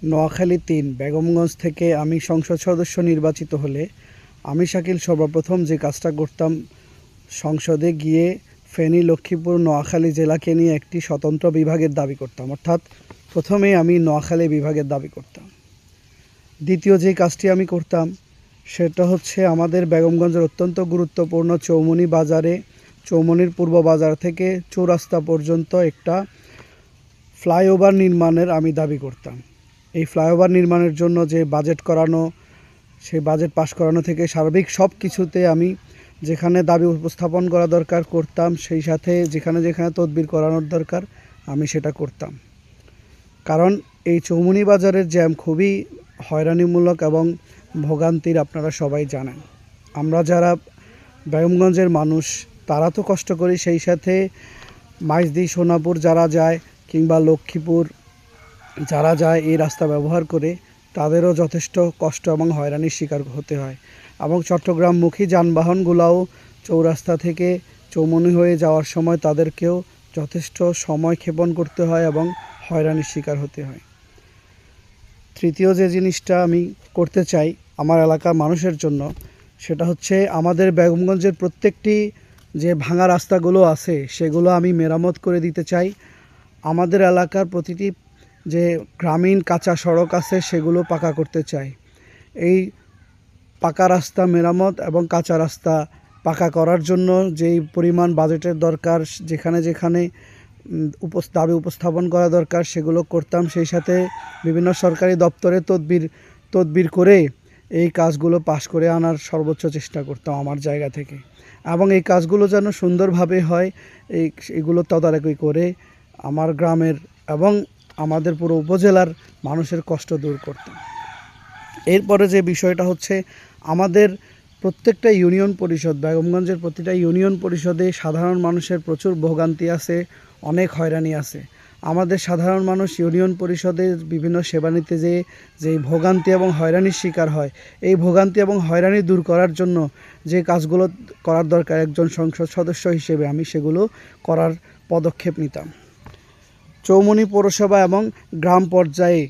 নোয়াখালী ৩ বেগমগঞ্জ থেকে আমি সংসদ সদস্য নির্বাচিত হলে আমি শাকিল সর্বপ্রথম যে কাজটা করতাম, সংসদে গিয়ে ফেনী, লক্ষ্মীপুর, নোয়াখালী জেলাকে নিয়ে একটি স্বতন্ত্র বিভাগের দাবি করতাম। অর্থাৎ প্রথমেই আমি নোয়াখালী বিভাগের দাবি করতাম। দ্বিতীয় যে কাজটি আমি করতাম সেটা হচ্ছে আমাদের বেগমগঞ্জের অত্যন্ত গুরুত্বপূর্ণ চৌমুহনী বাজারে, চৌমুহনীর পূর্ব বাজার থেকে চৌরাস্তা পর্যন্ত একটা ফ্লাইওভার নির্মাণের আমি দাবি করতাম। এই ফ্লাইওভার নির্মাণের জন্য যে বাজেট করানো, সেই বাজেট পাস করানো থেকে সার্বিক সব কিছুতে আমি যেখানে দাবি উপস্থাপন করা দরকার করতাম, সেই সাথে যেখানে যেখানে তদবির করানোর দরকার আমি সেটা করতাম। কারণ এই চৌমুহনী বাজারের জ্যাম খুবই হয়রানিমূলক এবং ভোগান্তির, আপনারা সবাই জানেন। আমরা যারা বেগমগঞ্জের মানুষ তারা তো কষ্ট করি, সেই সাথে মাইজদি, সোনাপুর যারা যায় কিংবা লক্ষ্মীপুর যারা যায় এই রাস্তা ব্যবহার করে তাদেরও যথেষ্ট কষ্ট এবং হয়রানির শিকার হতে হয়। এবং চট্টগ্রামমুখী যানবাহনগুলোও চৌরাস্তা থেকে চৌমুহনী হয়ে যাওয়ার সময় তাদেরকেও যথেষ্ট সময় ক্ষেপণ করতে হয় এবং হয়রানির শিকার হতে হয়। তৃতীয় যে জিনিসটা আমি করতে চাই আমার এলাকার মানুষের জন্য, সেটা হচ্ছে আমাদের বেগমগঞ্জের প্রত্যেকটি যে ভাঙা রাস্তাগুলো আছে সেগুলো আমি মেরামত করে দিতে চাই। আমাদের এলাকার প্রতিটি যে গ্রামীণ কাঁচা সড়ক আছে সেগুলো পাকা করতে চাই। এই পাকা রাস্তা মেরামত এবং কাঁচা রাস্তা পাকা করার জন্য যেই পরিমাণ বাজেটের দরকার, যেখানে যেখানে দাবি উপস্থাপন করা দরকার সেগুলো করতাম। সেই সাথে বিভিন্ন সরকারি দপ্তরে তদবির করে এই কাজগুলো পাশ করে আনার সর্বোচ্চ চেষ্টা করতাম আমার জায়গা থেকে। এবং এই কাজগুলো যেন সুন্দরভাবে হয় এইগুলো তদারকি করে আমার গ্রামের এবং আমাদের পুরো উপজেলার মানুষের কষ্ট দূর করতাম। এরপরে যে বিষয়টা হচ্ছে আমাদের প্রত্যেকটা ইউনিয়ন পরিষদ, বেগমগঞ্জের প্রতিটা ইউনিয়ন পরিষদে সাধারণ মানুষের প্রচুর ভোগান্তি আছে, অনেক হয়রানি আছে। আমাদের সাধারণ মানুষ ইউনিয়ন পরিষদের বিভিন্ন সেবা নিতে যেই ভোগান্তি এবং হয়রানির শিকার হয়, এই ভোগান্তি এবং হয়রানি দূর করার জন্য যে কাজগুলো করার দরকার একজন সংসদ সদস্য হিসেবে আমি সেগুলো করার পদক্ষেপ নিতাম। চৌমুহনী পৌরসভা এবং গ্রাম পর্যায়ে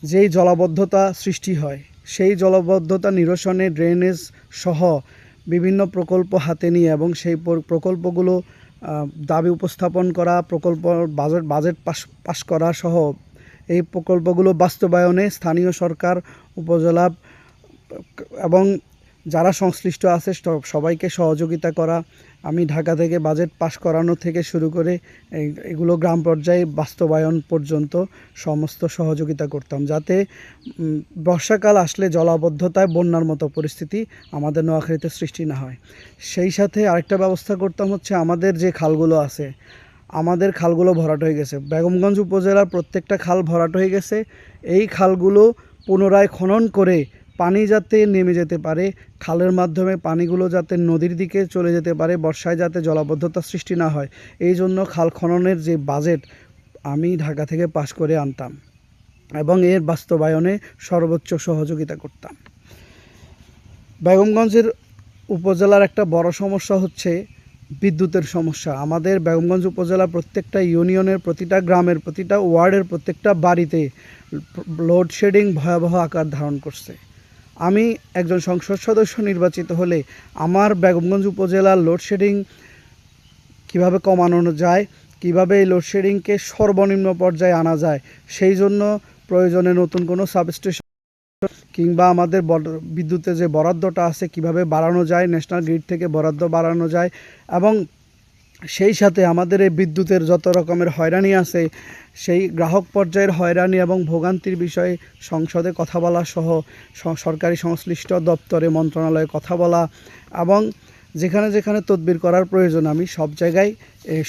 যেই জলাবদ্ধতা সৃষ্টি হয় সেই জলাবদ্ধতা নিরসনে ড্রেনেজ সহ বিভিন্ন প্রকল্প হাতে নিয়ে এবং সেই প্রকল্পগুলো দাবি উপস্থাপন করা, প্রকল্প বাজেট পাস করা সহ এই প্রকল্পগুলো বাস্তবায়নে স্থানীয় সরকার, উপজেলা এবং যারা সংশ্লিষ্ট আছে সবাইকে সহযোগিতা করা। আমি ঢাকা থেকে বাজেট পাস করানো থেকে শুরু করে এগুলো গ্রাম পর্যায়ে বাস্তবায়ন পর্যন্ত সমস্ত সহযোগিতা করতাম, যাতে বর্ষাকাল আসলে জলাবদ্ধতায় বন্যার মতো পরিস্থিতি আমাদের নোয়াখালীতে সৃষ্টি না হয়। সেই সাথে আরেকটা ব্যবস্থা করতাম হচ্ছে আমাদের যে খালগুলো আছে, আমাদের খালগুলো ভরাট হয়ে গেছে, বেগমগঞ্জ উপজেলার প্রত্যেকটা খাল ভরাট হয়ে গেছে। এই খালগুলো পুনরায় খনন করে পানি যাতে নেমে যেতে পারে, খালের মাধ্যমে পানিগুলো যাতে নদীর দিকে চলে যেতে পারে, বর্ষায় যাতে জলাবদ্ধতা সৃষ্টি না হয়, এই জন্য খাল খননের যে বাজেট আমি ঢাকা থেকে পাস করে আনতাম এবং এর বাস্তবায়নে সর্বোচ্চ সহযোগিতা করতাম। বেগমগঞ্জের উপজেলার একটা বড় সমস্যা হচ্ছে বিদ্যুতের সমস্যা। আমাদের বেগমগঞ্জ উপজেলার প্রত্যেকটা ইউনিয়নের প্রতিটা গ্রামের প্রতিটা ওয়ার্ডের প্রত্যেকটা বাড়িতে লোডশেডিং ভয়াবহ আকার ধারণ করছে। আমি একজন সংসদ সদস্য নির্বাচিত হলে আমার বেগমগঞ্জ উপজেলার লোডশেডিং কীভাবে কমানো যায়, কীভাবে এই লোডশেডিংকে সর্বনিম্ন পর্যায়ে আনা যায়, সেই জন্য প্রয়োজনে নতুন কোনো সাবস্টেশন কিংবা আমাদের বিদ্যুতের যে বরাদ্দটা আছে কীভাবে বাড়ানো যায়, ন্যাশনাল গ্রিড থেকে বরাদ্দ বাড়ানো যায়। এবং সেই সাথে আমাদের এই বিদ্যুতের যত রকমের হয়রানি আছে সেই গ্রাহক পর্যায়ের হয়রানি এবং ভোগান্তির বিষয়ে সংসদে কথা বলা সহ সরকারি সংশ্লিষ্ট দপ্তরে, মন্ত্রণালয়ে কথা বলা এবং যেখানে যেখানে তদবির করার প্রয়োজন আমি সব জায়গায়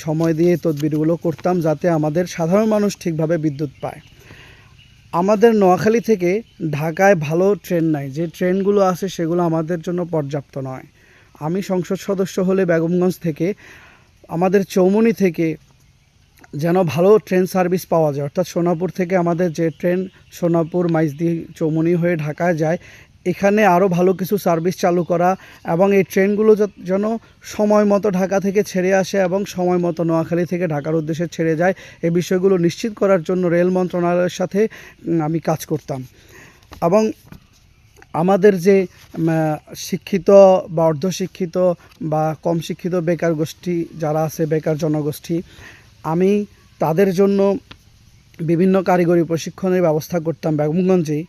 সময় দিয়ে তদবিরগুলো করতাম, যাতে আমাদের সাধারণ মানুষ ঠিকভাবে বিদ্যুৎ পায়। আমাদের নোয়াখালী থেকে ঢাকায় ভালো ট্রেন নাই, যে ট্রেনগুলো আছে সেগুলো আমাদের জন্য পর্যাপ্ত নয়। আমি সংসদ সদস্য হলে বেগমগঞ্জ থেকে আমাদের চৌমুহনী থেকে যেন ভালো ট্রেন সার্ভিস পাওয়া যায়, অর্থাৎ সোনাপুর থেকে আমাদের যে ট্রেন সোনাপুর, মাইজদি, চৌমুহনী হয়ে ঢাকায় যায়, এখানে আরও ভালো কিছু সার্ভিস চালু করা এবং এই ট্রেনগুলো যেন সময় মতো ঢাকা থেকে ছেড়ে আসে এবং সময় মতো নোয়াখালী থেকে ঢাকার উদ্দেশ্যে ছেড়ে যায়, এই বিষয়গুলো নিশ্চিত করার জন্য রেল মন্ত্রণালয়ের সাথে আমি কাজ করতাম। এবং আমাদের যে শিক্ষিত বা অর্ধশিক্ষিত বা কম শিক্ষিত বেকার গোষ্ঠী যারা আছে, বেকার জনগোষ্ঠী, আমি তাদের জন্য বিভিন্ন কারিগরি প্রশিক্ষণের ব্যবস্থা করতাম বেগমগঞ্জেই।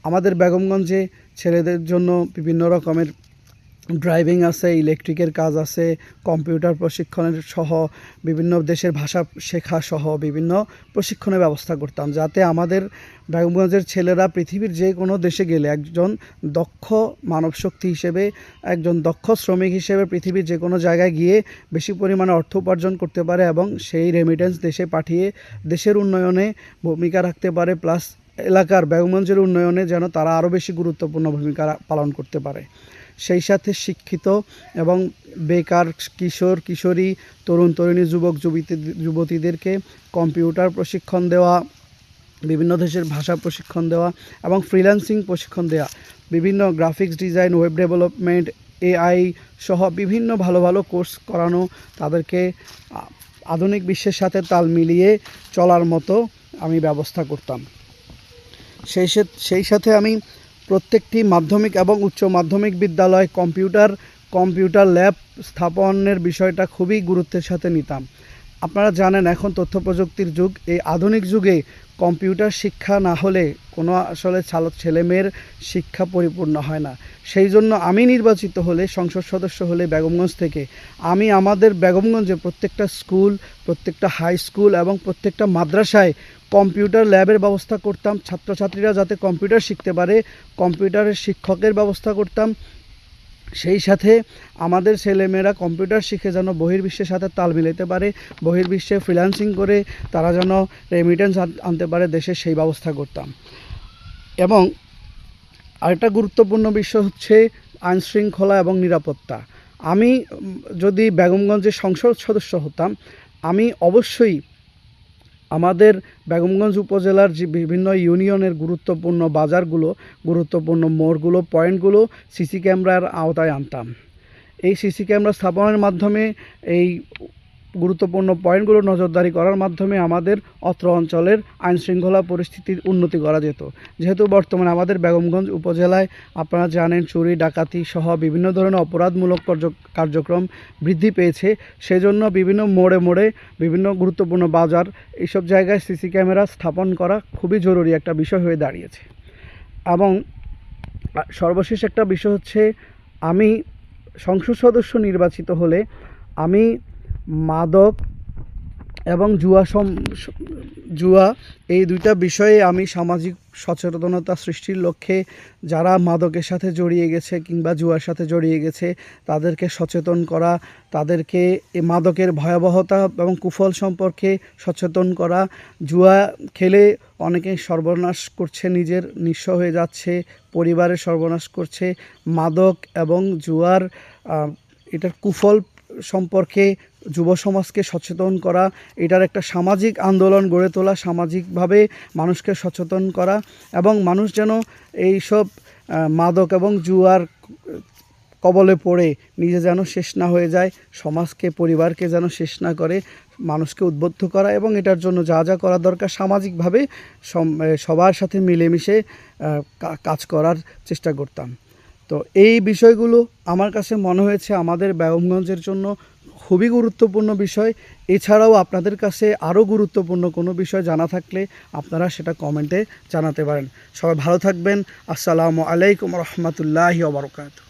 আমাদের বেগমগঞ্জে ছেলেদের জন্য বিভিন্ন রকমের ড্রাইভিং আছে, ইলেকট্রিকের কাজ আছে, কম্পিউটার প্রশিক্ষণের সহ বিভিন্ন দেশের ভাষা শেখা সহ বিভিন্ন প্রশিক্ষণের ব্যবস্থা করতাম, যাতে আমাদের বেগমগঞ্জের ছেলেরা পৃথিবীর যে কোনো দেশে গেলে একজন দক্ষ মানবশক্তি হিসেবে, একজন দক্ষ শ্রমিক হিসেবে পৃথিবীর যে কোনো জায়গায় গিয়ে বেশি পরিমাণে অর্থ উপার্জন করতে পারে এবং সেই রেমিটেন্স দেশে পাঠিয়ে দেশের উন্নয়নে ভূমিকা রাখতে পারে, প্লাস এলাকার বেগমগঞ্জের উন্নয়নে যেন তারা আরও বেশি গুরুত্বপূর্ণ ভূমিকা পালন করতে পারে। সেই সাথে শিক্ষিত এবং বেকার কিশোর কিশোরী, তরুণ তরুণী, যুবক যুবতীদেরকে কম্পিউটার প্রশিক্ষণ দেওয়া, বিভিন্ন দেশের ভাষা প্রশিক্ষণ দেওয়া এবং ফ্রিল্যান্সিং প্রশিক্ষণ দেওয়া, বিভিন্ন graphics design, web development, AI সহ বিভিন্ন ভালো ভালো কোর্স করানো, তাদেরকে আধুনিক বিশ্বের সাথে তাল মিলিয়ে চলার মতো আমি ব্যবস্থা করতাম। সেই সাথে আমি প্রত্যেকটি মাধ্যমিক এবং উচ্চ মাধ্যমিক বিদ্যালয় কম্পিউটার ল্যাব স্থাপনের বিষয়টা খুবই গুরুত্বের সাথে নিতাম। আপনারা জানেন এখন তথ্য প্রযুক্তির যুগ, এই আধুনিক যুগে কম্পিউটার শিক্ষা না হলে কোনো আসলে ছেলেমেয়ের শিক্ষা পরিপূর্ণ হয় না। সেই জন্য আমি নির্বাচিত হলে, সংসদ সদস্য হলে বেগমগঞ্জ থেকে, আমি আমাদের বেগমগঞ্জে প্রত্যেকটা স্কুল, প্রত্যেকটা হাই স্কুল এবং প্রত্যেকটা মাদ্রাসায় কম্পিউটার ল্যাবের ব্যবস্থা করতাম। ছাত্রছাত্রীরা যাতে কম্পিউটার শিখতে পারে, কম্পিউটারের শিক্ষকের ব্যবস্থা করতাম। সেই সাথে আমাদের ছেলেমেয়েরা কম্পিউটার শিখে যেন বহির্বিশ্বের সাথে তাল মিলাতে পারে, বহির্বিশ্বে ফ্রিল্যান্সিং করে তারা যেন রেমিটেন্স আনতে পারে দেশে, সেই ব্যবস্থা করতাম। এবং আরেকটা গুরুত্বপূর্ণ বিষয় হচ্ছে আইনশৃঙ্খলা এবং নিরাপত্তা। আমি যদি বেগমগঞ্জের সংসদ সদস্য হতাম, আমি অবশ্যই আমাদের বেগমগঞ্জ উপজেলার যে বিভিন্ন ইউনিয়নের গুরুত্বপূর্ণ বাজারগুলো, গুরুত্বপূর্ণ মোড়গুলো, পয়েন্টগুলো সিসি ক্যামেরার আওতায় আনতাম। এই সিসি ক্যামেরা স্থাপনের মাধ্যমে, এই গুরুত্বপূর্ণ পয়েন্টগুলো নজরদারি করার মাধ্যমে আমাদের অত্র অঞ্চলের আইনশৃঙ্খলা পরিস্থিতির উন্নতি করা যেত। যেহেতু বর্তমানে আমাদের বেগমগঞ্জ উপজেলায় আপনারা জানেন চুরি ডাকাতি সহ বিভিন্ন ধরনের অপরাধমূলক কার্যক্রম বৃদ্ধি পেয়েছে, সেজন্য বিভিন্ন মোড়ে মোড়ে, বিভিন্ন গুরুত্বপূর্ণ বাজার, এইসব জায়গায় সিসি ক্যামেরা স্থাপন করা খুবই জরুরি একটা বিষয় হয়ে দাঁড়িয়েছে। এবং সর্বশেষ একটা বিষয় হচ্ছে, আমি সংসদ সদস্য নির্বাচিত হলে আমি মাদক এবং জুয়া এই দুইটা বিষয়ে আমি সামাজিক সচেতনতা সৃষ্টির লক্ষ্যে যারা মাদকের সাথে জড়িয়ে গেছে কিংবা জুয়ার সাথে জড়িয়ে গেছে তাদেরকে সচেতন করা, তাদেরকে এই মাদকের ভয়াবহতা এবং কুফল সম্পর্কে সচেতন করা। জুয়া খেলে অনেকে সর্বনাশ করছে, নিজের নিঃস্ব হয়ে যাচ্ছে, পরিবারের সর্বনাশ করছে। মাদক এবং জুয়ার এটার কুফল সম্পর্কে যুব সমাজকে সচেতন করা, এটার একটা সামাজিক আন্দোলন গড়ে তোলা, সামাজিকভাবে মানুষকে সচেতন করা এবং মানুষ যেন এই সব মাদক এবং জুয়ার কবলে পড়ে নিজে যেন শেষ না হয়ে যায়, সমাজকে, পরিবারকে যেন শেষ না করে, মানুষকে উদ্বুদ্ধ করা এবং এটার জন্য যা যা করা দরকার সামাজিকভাবে সবার সাথে মিলেমিশে কাজ করার চেষ্টা করতাম। তো এই বিষয়গুলো আমার কাছে মনে হয়েছে আমাদের বেগমগঞ্জের জন্য খুবই গুরুত্বপূর্ণ বিষয়। এছাড়াও আপনাদের কাছে আরও গুরুত্বপূর্ণ কোনো বিষয় জানা থাকলে আপনারা সেটা কমেন্টে জানাতে পারেন। সবাই ভালো থাকবেন। আসসালামু আলাইকুম রহমতুল্লাহি ওয়া বারাকাতুহু।